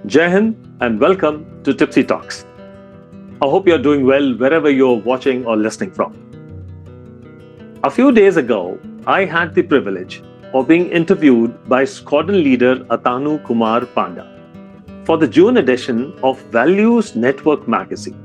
Jai Hind and welcome to Tipsy Talks. I hope you're doing well wherever you're watching or listening from. A few days ago, I had the privilege of being interviewed by squadron leader Atanu Kumar Panda for the June edition of Values Network magazine.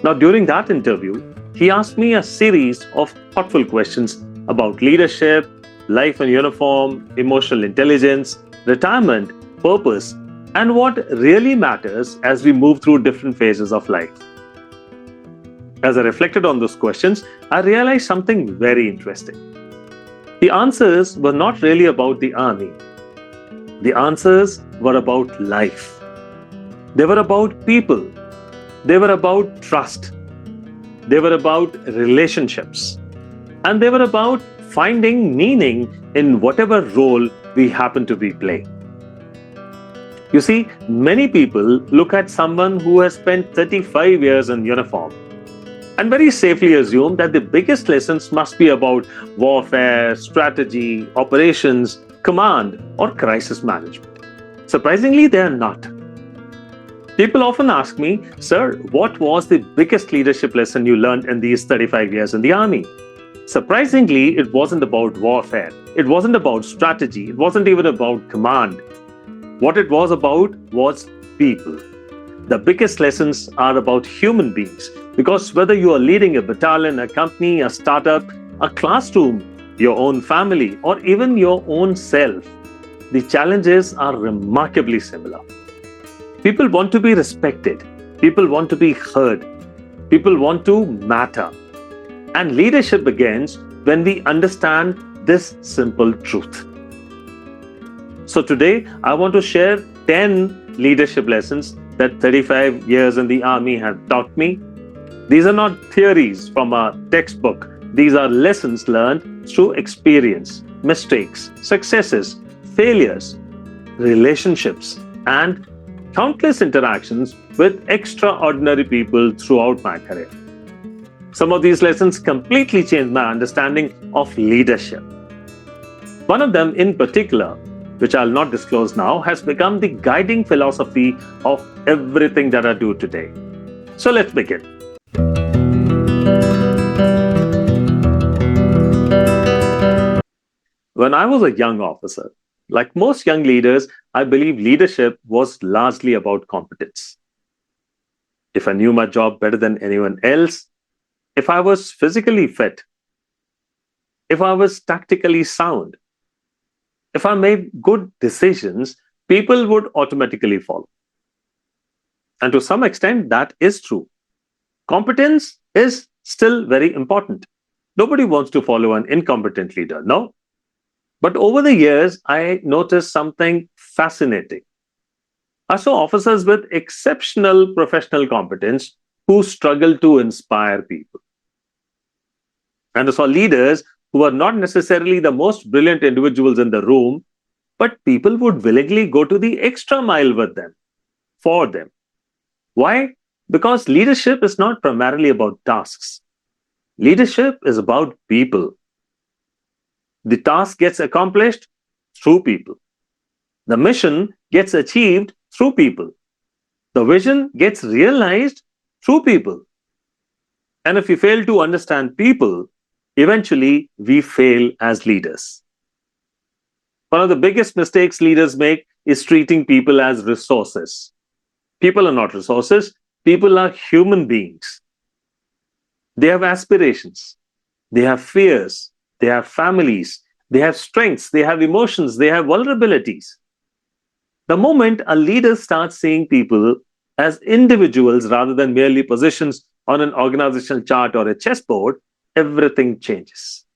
Now, during that interview, he asked me a series of thoughtful questions about leadership, life in uniform, emotional intelligence, retirement, purpose, and what really matters as we move through different phases of life. As I reflected on those questions, I realized something very interesting. The answers were not really about the army. The answers were about life. They were about people. They were about trust. They were about relationships. And they were about finding meaning in whatever role we happen to be playing. You see, many people look at someone who has spent 35 years in uniform and very safely assume that the biggest lessons must be about warfare, strategy, operations, command, or crisis management. Surprisingly, they are not. People often ask me, "Sir, what was the biggest leadership lesson you learned in these 35 years in the army?" Surprisingly, it wasn't about warfare. It wasn't about strategy. It wasn't even about command. What it was about was people. The biggest lessons are about human beings, because whether you are leading a battalion, a company, a startup, a classroom, your own family, or even your own self, the challenges are remarkably similar. People want to be respected. People want to be heard. People want to matter. And leadership begins when we understand this simple truth. So today, I want to share 10 leadership lessons that 35 years in the army have taught me. These are not theories from a textbook. These are lessons learned through experience, mistakes, successes, failures, relationships, and countless interactions with extraordinary people throughout my career. Some of these lessons completely changed my understanding of leadership. One of them in particular, which I'll not disclose now, has become the guiding philosophy of everything that I do today. So let's begin. When I was a young officer, like most young leaders, I believe leadership was largely about competence. If I knew my job better than anyone else, if I was physically fit, if I was tactically sound, if I made good decisions, people would automatically follow. And to some extent, that is true. Competence is still very important. Nobody wants to follow an incompetent leader, no? But over the years, I noticed something fascinating. I saw officers with exceptional professional competence who struggled to inspire people. And I saw leaders who were not necessarily the most brilliant individuals in the room, but people would willingly go to the extra mile with them, for them. Why? Because leadership is not primarily about tasks. Leadership is about people. The task gets accomplished through people. The mission gets achieved through people. The vision gets realized through people. And if we fail to understand people, eventually we fail as leaders. One of the biggest mistakes leaders make is treating people as resources. People are not resources. People are human beings. They have aspirations. They have fears. They have families. They have strengths. They have emotions. They have vulnerabilities. The moment a leader starts seeing people as individuals rather than merely positions on an organizational chart or a chessboard, everything changes.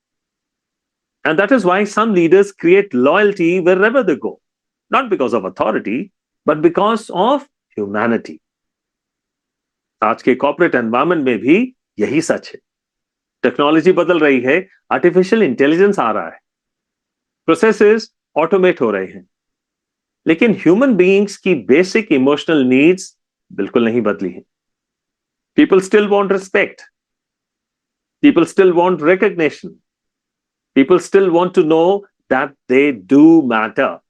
And that is why some leaders create loyalty wherever they go, not because of authority, but because of humanity. आज के corporate environment में भी यही सच है. Technology बदल रही है, artificial intelligence आ रहा है, प्रोसेसेस ऑटोमेट हो रहे हैं, लेकिन ह्यूमन बीइंग्स की बेसिक इमोशनल नीड्स बिल्कुल नहीं बदली हैं. People still want respect. People still want recognition. People still want to know that they do matter.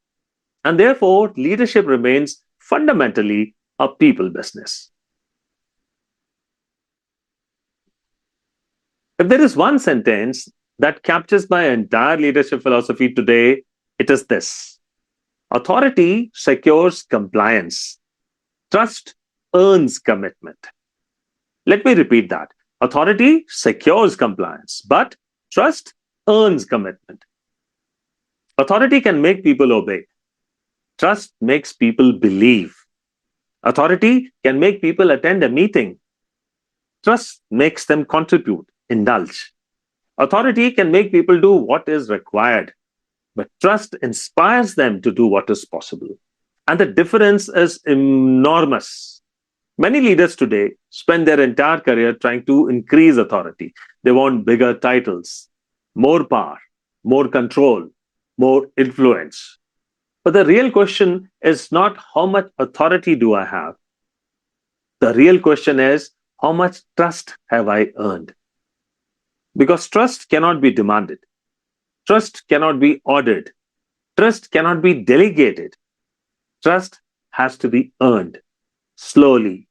And therefore, leadership remains fundamentally a people business. If there is one sentence that captures my entire leadership philosophy today, it is this: authority secures compliance, trust earns commitment. Let me repeat that. Authority secures compliance, but trust earns commitment. Authority can make people obey. Trust makes people believe. Authority can make people attend a meeting. Trust makes them contribute, indulge. Authority can make people do what is required, but trust inspires them to do what is possible. And the difference is enormous. Many leaders today spend their entire career trying to increase authority. They want bigger titles, more power, more control, more influence. But the real question is not how much authority do I have? The real question is how much trust have I earned? Because trust cannot be demanded. Trust cannot be ordered. Trust cannot be delegated. Trust has to be earned slowly,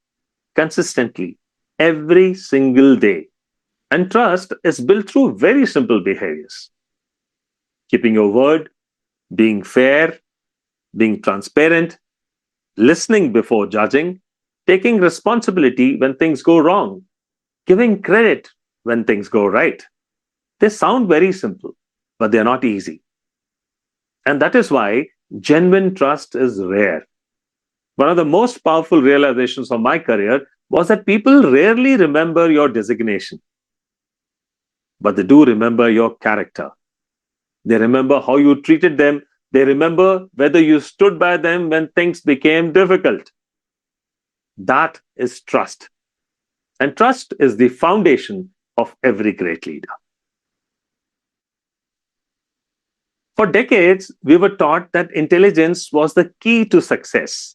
consistently, every single day. And trust is built through very simple behaviors: keeping your word, being fair, being transparent, listening before judging, taking responsibility when things go wrong, giving credit when things go right. They sound very simple, but they're not easy. And that is why genuine trust is rare. One of the most powerful realizations of my career was that people rarely remember your designation, but they do remember your character. They remember how you treated them. They remember whether you stood by them when things became difficult. That is trust. And trust is the foundation of every great leader. For decades, we were taught that intelligence was the key to success.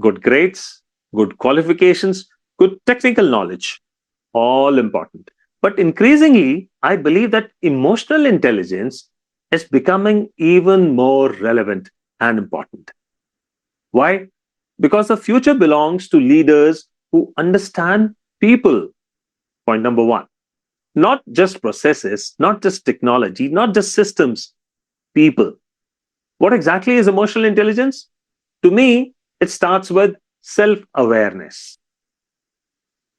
Good grades, good qualifications, good technical knowledge, all important. But increasingly, I believe that emotional intelligence is becoming even more relevant and important. Why? Because the future belongs to leaders who understand people. Point number one. Not just processes, not just technology, not just systems, people. What exactly is emotional intelligence? To me, it starts with self-awareness.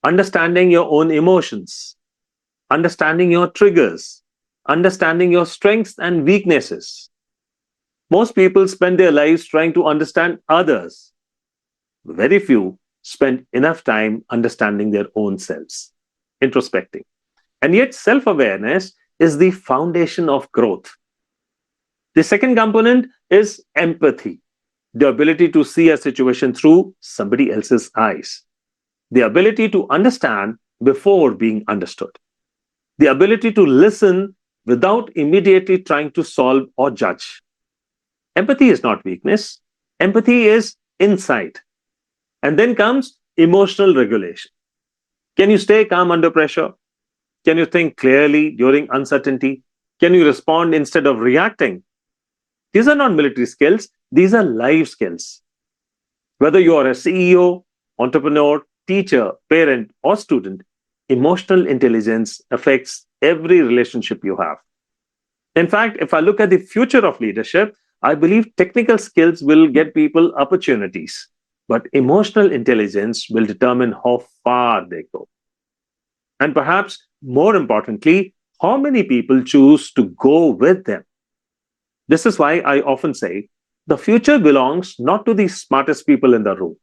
Understanding your own emotions, understanding your triggers, understanding your strengths and weaknesses. Most people spend their lives trying to understand others. Very few spend enough time understanding their own selves, introspecting. And yet, self-awareness is the foundation of growth. The second component is empathy, the ability to see a situation through somebody else's eyes, the ability to understand before being understood, the ability to listen without immediately trying to solve or judge. Empathy is not weakness, empathy is insight. And then comes emotional regulation. Can you stay calm under pressure? Can you think clearly during uncertainty? Can you respond instead of reacting? These are not military skills, these are life skills. Whether you are a CEO, entrepreneur, teacher, parent, or student, emotional intelligence affects every relationship you have. In fact, if I look at the future of leadership, I believe technical skills will get people opportunities, but emotional intelligence will determine how far they go. And perhaps more importantly, how many people choose to go with them. This is why I often say the future belongs not to the smartest people in the room,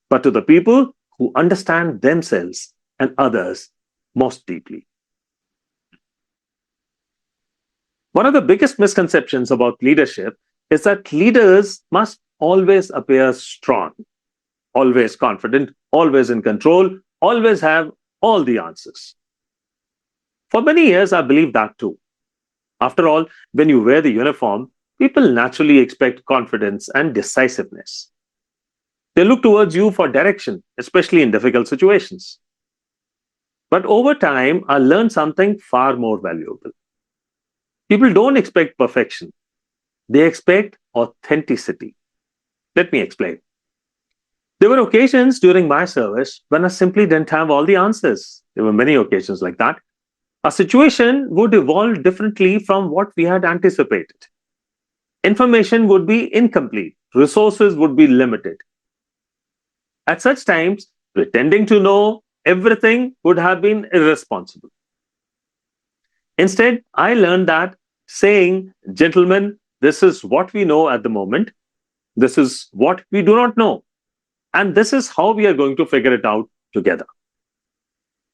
but to the people who understand themselves and others most deeply. One of the biggest misconceptions about leadership is that leaders must always appear strong, always confident, always in control, always have all the answers. For many years, I believed that too. After all, when you wear the uniform, people naturally expect confidence and decisiveness. They look towards you for direction, especially in difficult situations. But over time, I learned something far more valuable. People don't expect perfection. They expect authenticity. Let me explain. There were occasions during my service when I simply didn't have all the answers. There were many occasions like that. A situation would evolve differently from what we had anticipated. Information would be incomplete, resources would be limited. At such times, pretending to know everything would have been irresponsible. Instead, I learned that saying, "Gentlemen, this is what we know at the moment, this is what we do not know, and this is how we are going to figure it out together."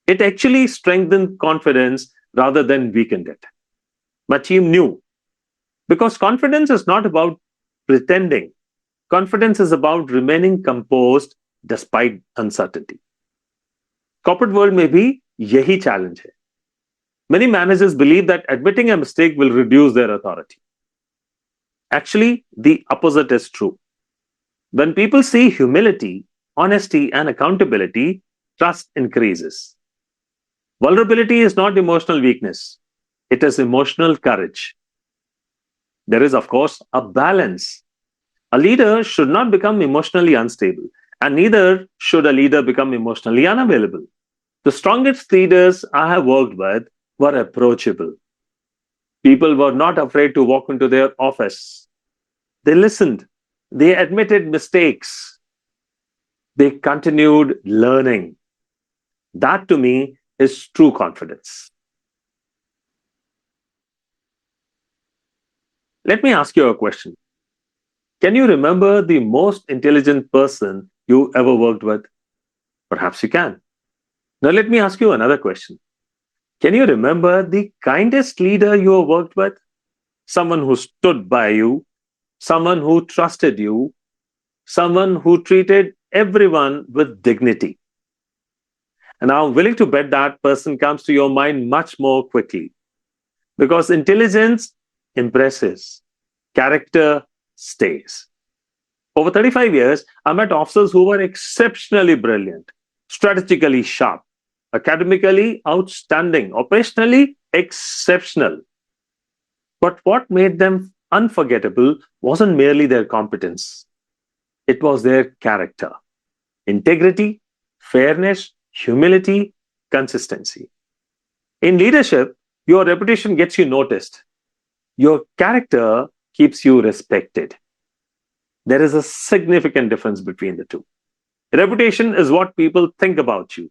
It actually strengthened confidence rather than weakened it. My team knew, because confidence is not about pretending. Confidence is about remaining composed despite uncertainty. Corporate world में भी यही challenge है. Many managers believe that admitting a mistake will reduce their authority. Actually, the opposite is true. When people see humility, honesty, and accountability, trust increases. Vulnerability is not emotional weakness, it is emotional courage. There is, of course, a balance. A leader should not become emotionally unstable, and neither should a leader become emotionally unavailable. The strongest leaders I have worked with were approachable. People were not afraid to walk into their office. They listened. They admitted mistakes. They continued learning. That to me is true confidence. Let me ask you a question. Can you remember the most intelligent person you ever worked with? Perhaps you can. Now let me ask you another question. Can you remember the kindest leader you have worked with? Someone who stood by you, someone who trusted you, someone who treated everyone with dignity. And I'm willing to bet that person comes to your mind much more quickly, because intelligence impresses, character stays. Over 35 years, I met officers who were exceptionally brilliant, strategically sharp, academically outstanding, operationally exceptional. But what made them unforgettable wasn't merely their competence, it was their character, integrity, fairness, humility, consistency. In leadership, your reputation gets you noticed. Your character keeps you respected. There is a significant difference between the two. Reputation is what people think about you.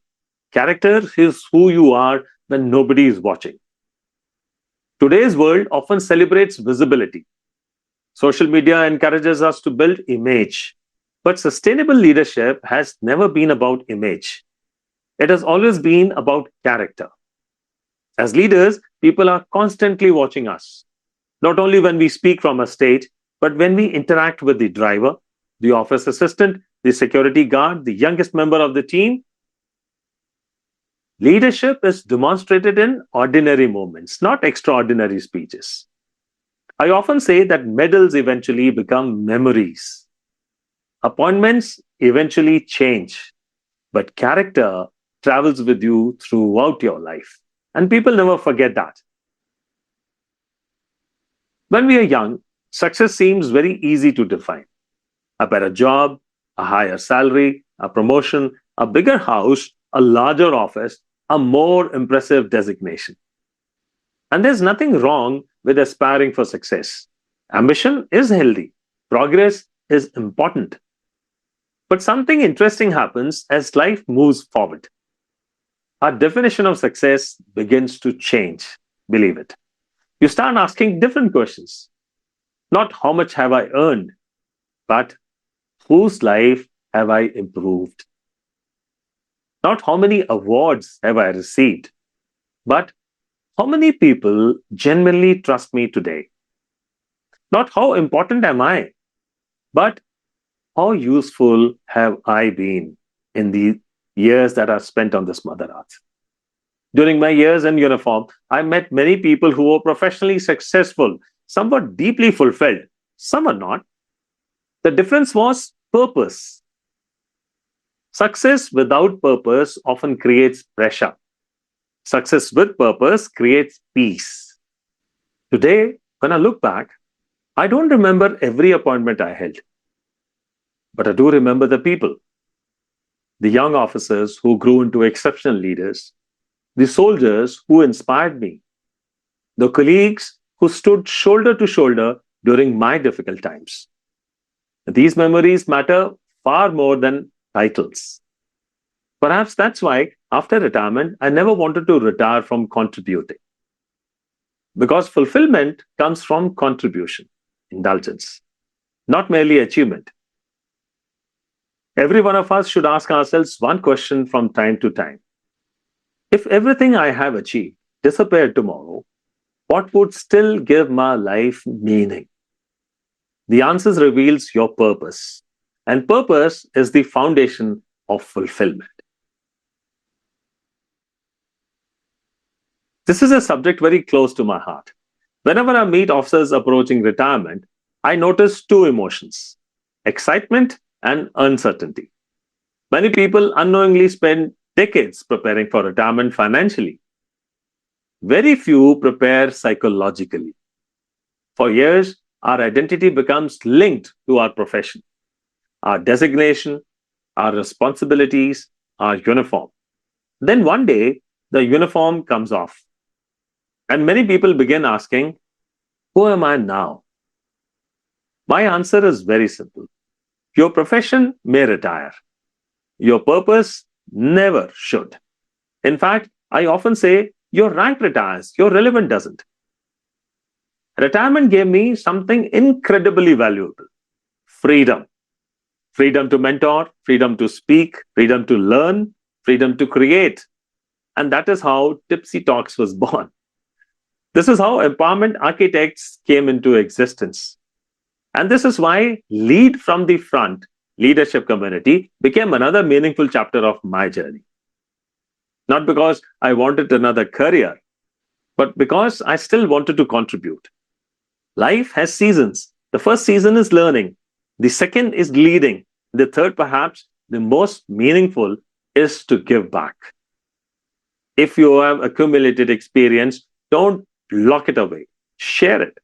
Character is who you are when nobody is watching. Today's world often celebrates visibility. Social media encourages us to build image. But sustainable leadership has never been about image. It has always been about character. As leaders, people are constantly watching us, not only when we speak from a stage, but when we interact with the driver, the office assistant, the security guard, the youngest member of the team. Leadership is demonstrated in ordinary moments, not extraordinary speeches. I often say that medals eventually become memories. Appointments eventually change, but character travels with you throughout your life. And people never forget that. When we are young, success seems very easy to define. A better job, a higher salary, a promotion, a bigger house, a larger office, a more impressive designation. And there's nothing wrong with aspiring for success. Ambition is healthy. Progress is important. But something interesting happens as life moves forward. Our definition of success begins to change, believe it. You start asking different questions. Not how much have I earned, but whose life have I improved? Not how many awards have I received, but how many people genuinely trust me today? Not how important am I, but how useful have I been in the years that are spent on this Mother Earth? During my years in uniform, I met many people who were professionally successful. Some were deeply fulfilled, some were not. The difference was purpose. Success without purpose often creates pressure. Success with purpose creates peace. Today, when I look back, I don't remember every appointment I held. But I do remember the people, the young officers who grew into exceptional leaders, the soldiers who inspired me, the colleagues who stood shoulder to shoulder during my difficult times. These memories matter far more than titles. Perhaps that's why, after retirement, I never wanted to retire from contributing. Because fulfillment comes from contribution, indulgence, not merely achievement. Every one of us should ask ourselves one question from time to time. If everything I have achieved disappeared tomorrow, what would still give my life meaning? The answers reveals your purpose. And purpose is the foundation of fulfillment. This is a subject very close to my heart. Whenever I meet officers approaching retirement, I notice two emotions: excitement and uncertainty. Many people unknowingly spend decades preparing for retirement financially. Very few prepare psychologically. For years, our identity becomes linked to our profession, our designation, our responsibilities, our uniform. Then one day, the uniform comes off, and many people begin asking, who am I now? My answer is very simple. Your profession may retire. Your purpose never should. In fact, I often say your rank retires, your relevant doesn't. Retirement gave me something incredibly valuable: freedom. Freedom to mentor, freedom to speak, freedom to learn, freedom to create. And that is how Tipsy Talks was born. This is how empowerment architects came into existence. And this is why Lead from the Front leadership community became another meaningful chapter of my journey. Not because I wanted another career, but because I still wanted to contribute. Life has seasons. The first season is learning. The second is leading. The third, perhaps the most meaningful, is to give back. If you have accumulated experience, don't lock it away. Share it.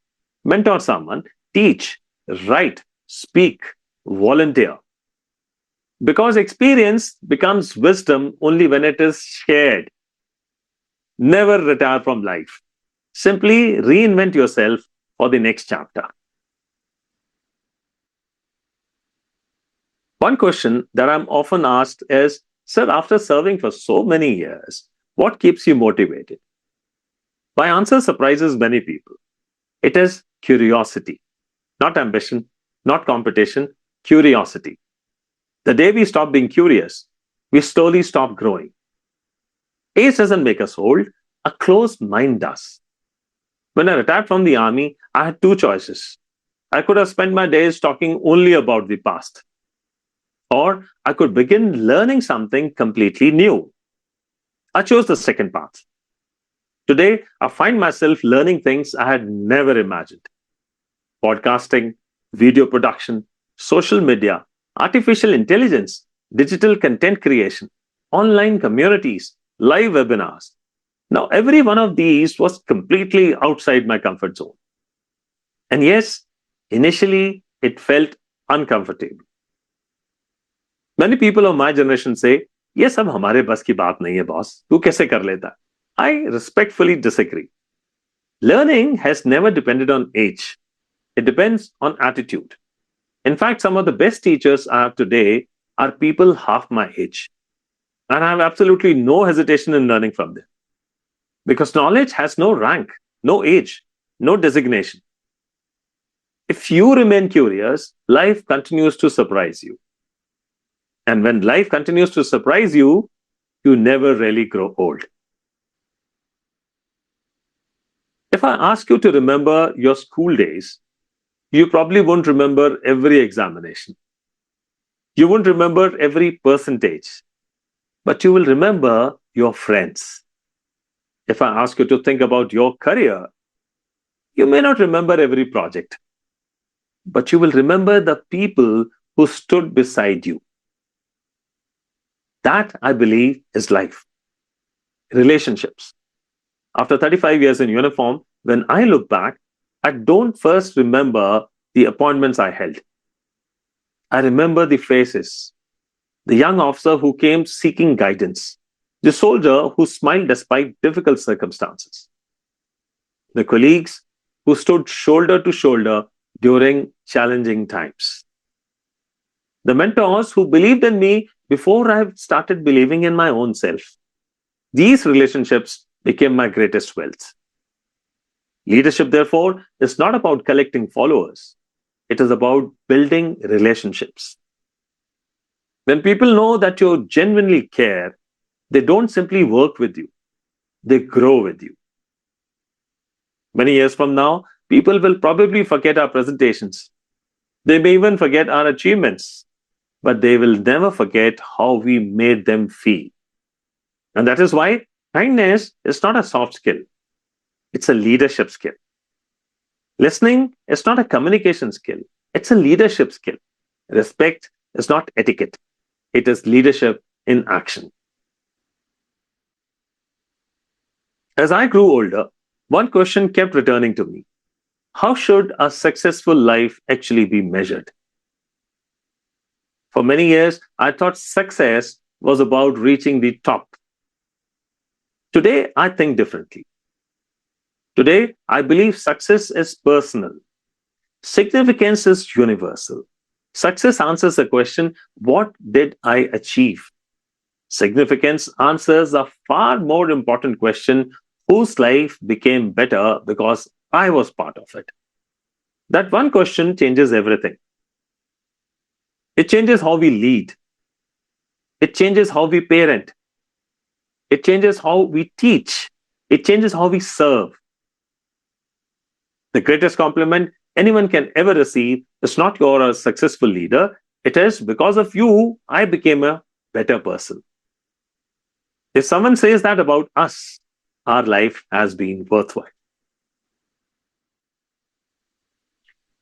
Mentor someone. Teach. Write. Speak. Volunteer. Because experience becomes wisdom only when it is shared. Never retire from life. Simply reinvent yourself for the next chapter. One question that I'm often asked is, sir, after serving for so many years, what keeps you motivated? My answer surprises many people. It is curiosity, not ambition, not competition, curiosity. The day we stop being curious, we slowly stop growing. Age doesn't make us old, a closed mind does. When I retired from the army, I had two choices. I could have spent my days talking only about the past, or I could begin learning something completely new. I chose the second path. Today, I find myself learning things I had never imagined: podcasting, video production, social media, artificial intelligence, digital content creation, online communities, live webinars. Now, every one of these was completely outside my comfort zone. And yes, initially, it felt uncomfortable. Many people of my generation say, ये सब हमारे बस की बात नहीं है boss, तू कैसे कर लेता? I respectfully disagree. Learning has never depended on age. It depends on attitude. In fact, some of the best teachers I have today are people half my age. And I have absolutely no hesitation in learning from them. Because knowledge has no rank, no age, no designation. If you remain curious, life continues to surprise you. And when life continues to surprise you, you never really grow old. If I ask you to remember your school days, you probably won't remember every examination. You won't remember every percentage, but you will remember your friends. If I ask you to think about your career, you may not remember every project, but you will remember the people who stood beside you. That, I believe, is life. Relationships. After 35 years in uniform, when I look back, I don't first remember the appointments I held. I remember the faces: the young officer who came seeking guidance, the soldier who smiled despite difficult circumstances, the colleagues who stood shoulder to shoulder during challenging times, the mentors who believed in me before I started believing in my own self. These relationships became my greatest wealth. Leadership, therefore, is not about collecting followers, it is about building relationships. When people know that you genuinely care, they don't simply work with you, they grow with you. Many years from now, people will probably forget our presentations. They may even forget our achievements, but they will never forget how we made them feel. And that is why kindness is not a soft skill, it's a leadership skill. Listening is not a communication skill, it's a leadership skill. Respect is not etiquette, it is leadership in action. As I grew older, one question kept returning to me: how should a successful life actually be measured? For many years, I thought success was about reaching the top. Today, I think differently. Today, I believe success is personal. Significance is universal. Success answers the question, what did I achieve? Significance answers a far more important question, whose life became better because I was part of it. That one question changes everything. It changes how we lead. It changes how we parent. It changes how we teach. It changes how we serve. The greatest compliment anyone can ever receive is not you're a successful leader. It is because of you, I became a better person. If someone says that about us, our life has been worthwhile.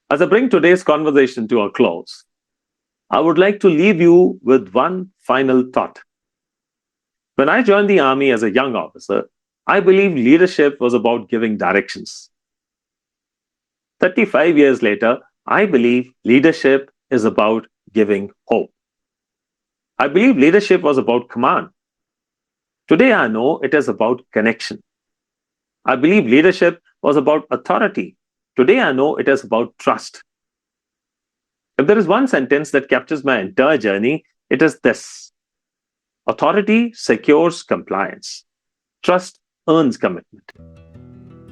As I bring today's conversation to a close, I would like to leave you with one final thought. When I joined the army as a young officer, I believed leadership was about giving directions. 35 years later, I believe leadership is about giving hope. I believe leadership was about command. Today, I know it is about connection. I believe leadership was about authority. Today, I know it is about trust. If there is one sentence that captures my entire journey, it is this: authority secures compliance. Trust earns commitment.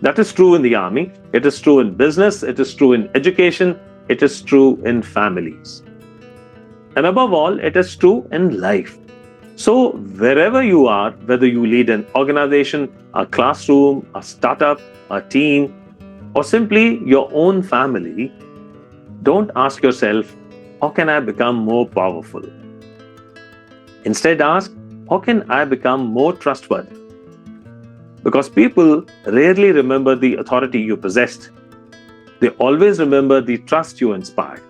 That is true in the army, it is true in business, it is true in education, it is true in families. And above all, it is true in life. So, wherever you are, whether you lead an organization, a classroom, a startup, a team, or simply your own family, don't ask yourself, how can I become more powerful? Instead, ask, how can I become more trustworthy? Because people rarely remember the authority you possessed. They always remember the trust you inspired.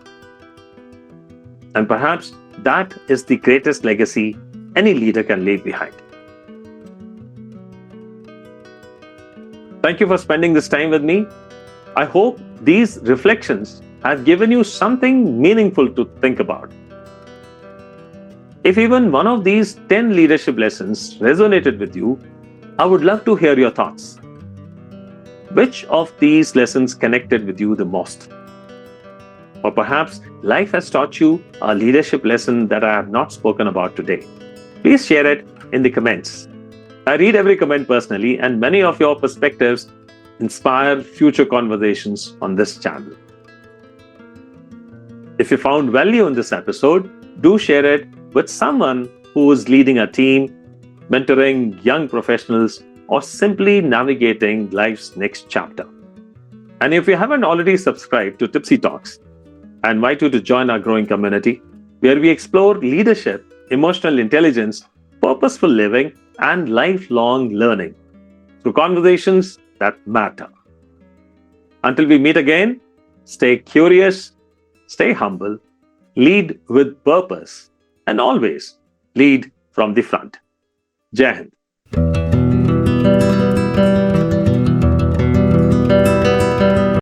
And perhaps that is the greatest legacy any leader can leave behind. Thank you for spending this time with me. I hope these reflections have given you something meaningful to think about. If even one of these 10 leadership lessons resonated with you, I would love to hear your thoughts. Which of these lessons connected with you the most? Or perhaps life has taught you a leadership lesson that I have not spoken about today. Please share it in the comments. I read every comment personally, and many of your perspectives inspire future conversations on this channel. If you found value in this episode, do share it with someone who is leading a team, mentoring young professionals, or simply navigating life's next chapter. And if you haven't already subscribed to Tipsy Talks, I invite you to join our growing community where we explore leadership, emotional intelligence, purposeful living, and lifelong learning through conversations that matter. Until we meet again, stay curious, stay humble, lead with purpose, and always lead from the front. Jai Hind.